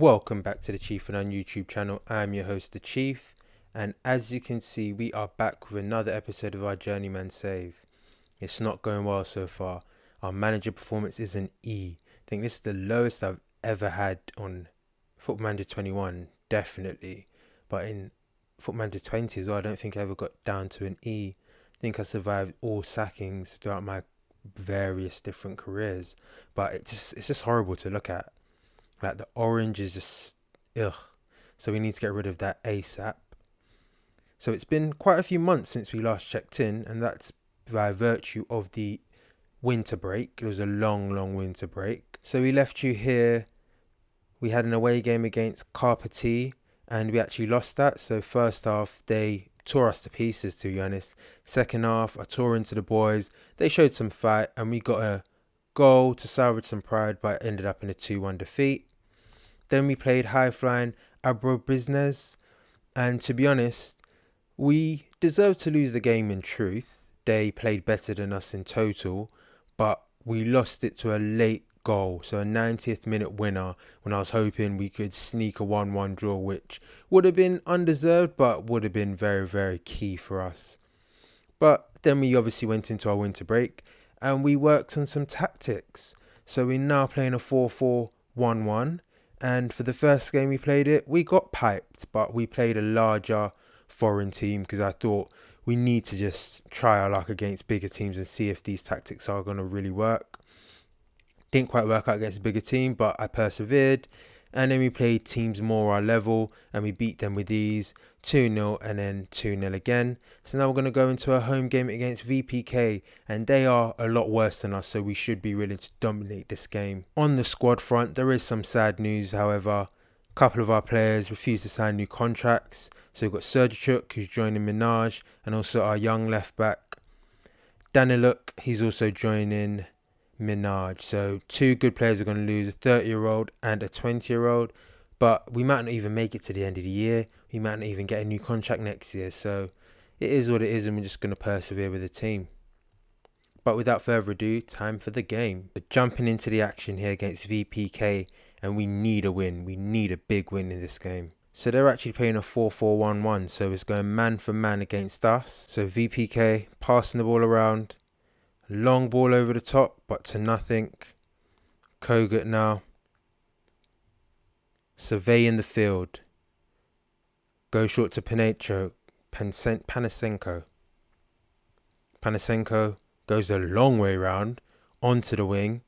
Welcome back to the Chief and On YouTube channel. I'm your host, the Chief, and as you can see, we are back with another episode of our Journeyman Save. It's not going well so far. Our manager performance is an E. I think this is the lowest I've ever had on Football Manager 21, definitely. But in Football Manager 20 as well, I don't think I ever got down to an E. I think I survived all sackings throughout my various different careers, but it's just horrible to look at. Like, the orange is just ugh. So we need to get rid of that ASAP. So it's been quite a few months since we last checked in, and that's by virtue of the winter break. It was a long winter break. So we left you here. We had an away game against Carpati, and we actually lost that. So first half, they tore us to pieces, to be honest. Second half, I tore into the boys. They showed some fight, and we got a goal to salvage some pride, but it ended up in a 2-1 defeat. Then we played high-flying Abro Business, and to be honest, we deserved to lose the game in truth. They played better than us in total, but we lost it to a late goal, so a 90th minute winner, when I was hoping we could sneak a 1-1 draw, which would have been undeserved, but would have been very key for us. But then we obviously went into our winter break, and we worked on some tactics. So we're now playing a 4-4-1-1. And for the first game we played it, we got piped, but we played a larger foreign team because I thought we need to just try our luck against bigger teams and see if these tactics are going to really work. Didn't quite work out against a bigger team, but I persevered. And then we played teams more our level, and we beat them with ease, 2-0 and then 2-0 again. So now we're going to go into a home game against VPK, and they are a lot worse than us, so we should be willing to dominate this game. On the squad front, there is some sad news, however. A couple of our players refused to sign new contracts. So we've got Sergichuk, who's joining Minaj, and also our young left back, Daniluk, he's also joining Minaj. So two good players are going to lose, a 30-year-old and a 20-year-old. But we might not even make it to the end of the year. We might not even get a new contract next year. So it is what it is, and we're just going to persevere with the team. But without further ado, time for the game. We're jumping into the action here against VPK, and we need a win. We need a big win in this game. So they're actually playing a 4-4-1-1. So it's going man for man against us. So VPK passing the ball around. Long ball over the top, but to nothing. Kogut now. Surveying the field. Go short to Panasenko. Panasenko goes a long way round. Onto the wing.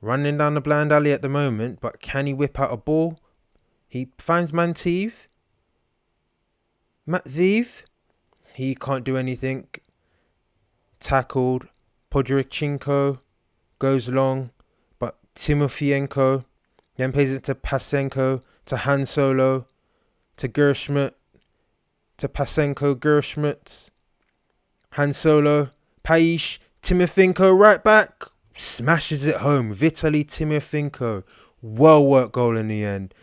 Running down the blind alley at the moment, but can he whip out a ball? He finds Matviv. He can't do anything. Tackled. Podrychenko goes long, but Timofeyenko then plays it to Pasenko, to Han Solo, to Gershmut, to Pasenko, Gershmut, Han Solo, Paish, Timofeyenko right back, smashes it home. Vitaly Timofeyenko, well worked goal in the end,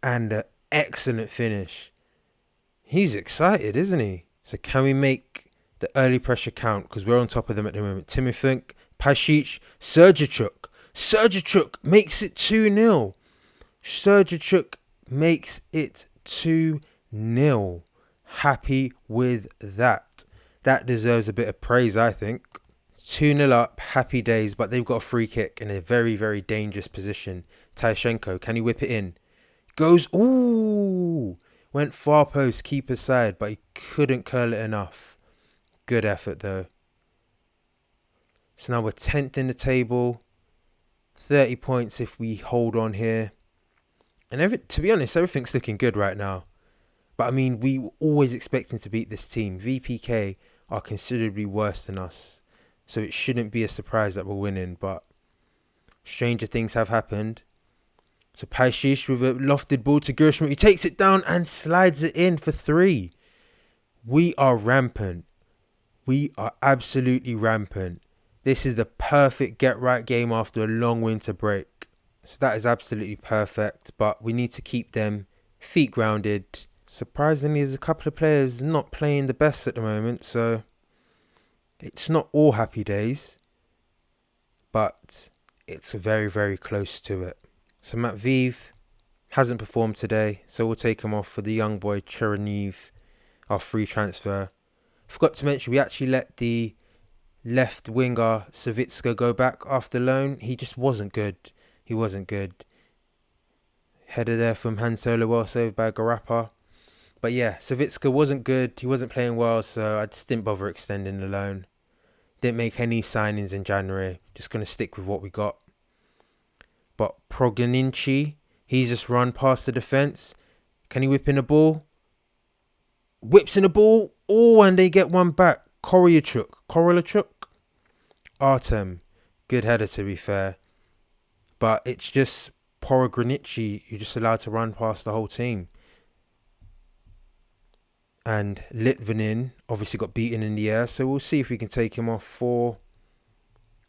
and an excellent finish. He's excited, isn't he? So can we make the early pressure count, because we're on top of them at the moment? Timofeyenko, Pasic, Sergichuk. Sergichuk makes it 2-0. Sergichuk makes it 2-0. Happy with that. That deserves a bit of praise, I think. 2-0 up, happy days, but they've got a free kick in a very dangerous position. Tyashenko, can he whip it in? Goes, ooh! Went far post, keeper's side, but he couldn't curl it enough. Good effort though. So now we're 10th in the table. 30 points if we hold on here. And to be honest, everything's looking good right now. But I mean, we were always expecting to beat this team. VPK are considerably worse than us. So it shouldn't be a surprise that we're winning. But stranger things have happened. So Paisic with a lofted ball to Gershman. He takes it down and slides it in for 3. We are rampant. We are absolutely rampant. This is the perfect get-right game after a long winter break. So that is absolutely perfect. But we need to keep them feet grounded. Surprisingly, there's a couple of players not playing the best at the moment. So it's not all happy days. But it's very close to it. So Matviv Hasn't performed today, so we'll take him off for the young boy Cherniv, our free transfer. Forgot to mention, we actually let the left winger Savitska go back after loan. He just wasn't good. He wasn't good. Header there from Han Solo, well saved by Garappa. But yeah, Savitska wasn't good. He wasn't playing well, so I just didn't bother extending the loan. Didn't make any signings in January. Just going to stick with what we got. But Proglaninci, he's just run past the defence. Can he whip in the ball? Whips in the ball. Oh, and they get one back. Korolachuk. Artem. Good header, to be fair. But it's just Proglaninci. You're just allowed to run past the whole team. And Litvinenko obviously got beaten in the air, so we'll see if we can take him off for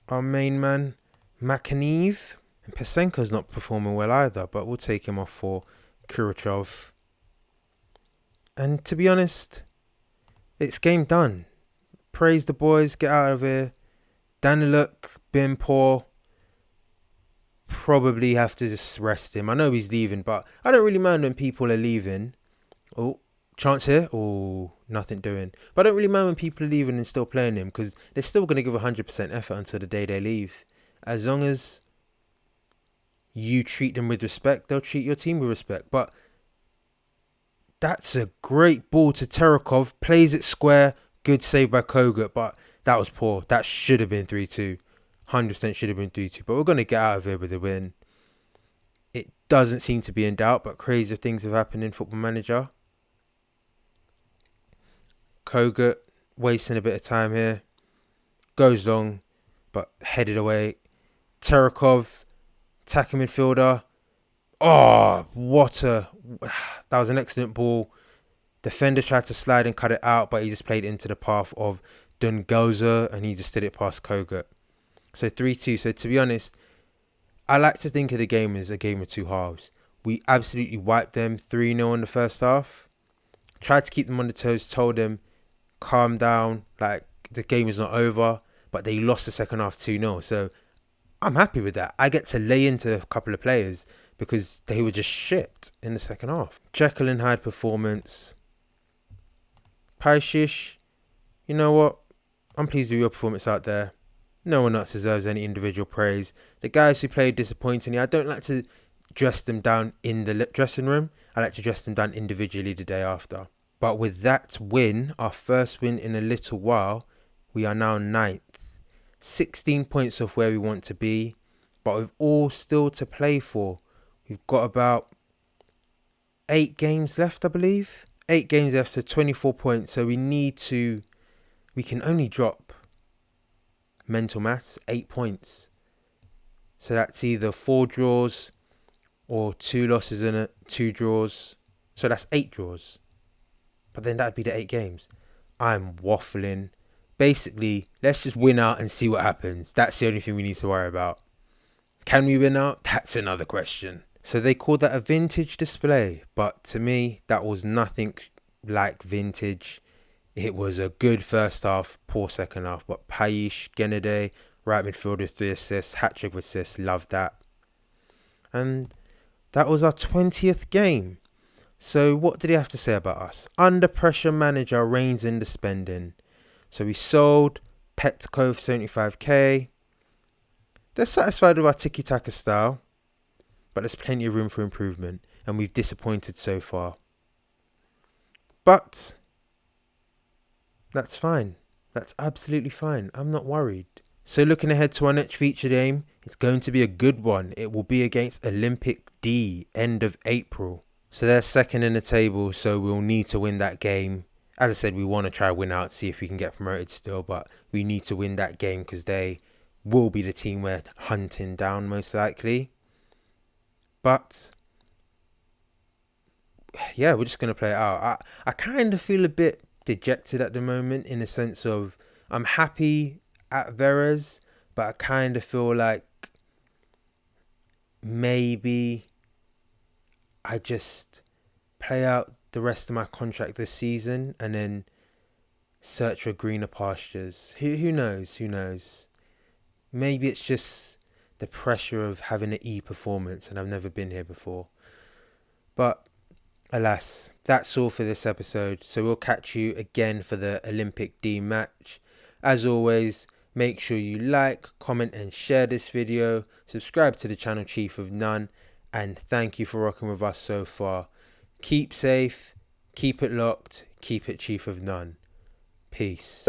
our main man, Makanev. And Pesenko's not performing well either, but we'll take him off for Kirachov. And to be honest, it's game done. Praise the boys, get out of here. Daniluk, been poor. Probably have to just rest him. I know he's leaving, but I don't really mind when people are leaving. Oh, chance here. Oh, nothing doing. But I don't really mind when people are leaving and still playing him, because they're still going to give 100% effort until the day they leave. As long as you treat them with respect, they'll treat your team with respect. But that's a great ball to Terekov. Plays it square. Good save by Kogut, but that was poor. That should have been 3-2. 100% should have been 3-2. But we're going to get out of here with a win. It doesn't seem to be in doubt, but crazy things have happened in Football Manager. Kogut wasting a bit of time here. Goes long, but headed away. Terekov, attacking midfielder. Oh, that was an excellent ball. Defender tried to slide and cut it out, but he just played into the path of Dungoza and he just did it past Kogut. So 3-2. So to be honest, I like to think of the game as a game of two halves. We absolutely wiped them 3-0 in the first half. Tried to keep them on the toes, told them, calm down, like the game is not over, but they lost the second half 2-0. So I'm happy with that. I get to lay into a couple of players because they were just shit in the second half. Jekyll and Hyde performance. Paishish, you know what? I'm pleased with your performance out there. No one else deserves any individual praise. The guys who played disappointingly, I don't like to dress them down in the dressing room. I like to dress them down individually the day after. But with that win, our first win in a little while, we are now 9th. 16 points off where we want to be, but we've all still to play for. We've got about 8 games left, I believe. 8 games left, so 24 points. So we can only drop, mental maths, 8 points. So that's either 4 draws or 2 losses and 2 draws. So that's 8 draws. But then that'd be the 8 games. I'm waffling. Basically, let's just win out and see what happens. That's the only thing we need to worry about. Can we win out? That's another question. So they called that a vintage display. But to me, that was nothing like vintage. It was a good first half, poor second half. But Paish, Gennady, right midfielder, 3 assists, hat-trick with assists. Love that. And that was our 20th game. So what did he have to say about us? Under pressure manager reins in the spending. So we sold Petko for 75k. They're satisfied with our tiki-taka style, but there's plenty of room for improvement, and we've disappointed so far. But that's fine. That's absolutely fine. I'm not worried. So looking ahead to our next featured game, it's going to be a good one. It will be against Olympic D, end of April. So they're second in the table, so we'll need to win that game. As I said, we want to try to win out, see if we can get promoted still, but we need to win that game because they will be the team we're hunting down most likely. But yeah, we're just going to play it out. I kind of feel a bit dejected at the moment in the sense of I'm happy at Veres, but I kind of feel like maybe I just play out the rest of my contract this season and then search for greener pastures. Who knows? Who knows? Maybe it's just the pressure of having an E performance and I've never been here before. But alas, that's all for this episode. So we'll catch you again for the Olympic D match. As always, make sure you like, comment and share this video. Subscribe to the channel Chief of None. And thank you for rocking with us so far. Keep safe, keep it locked, keep it Chief of None. Peace.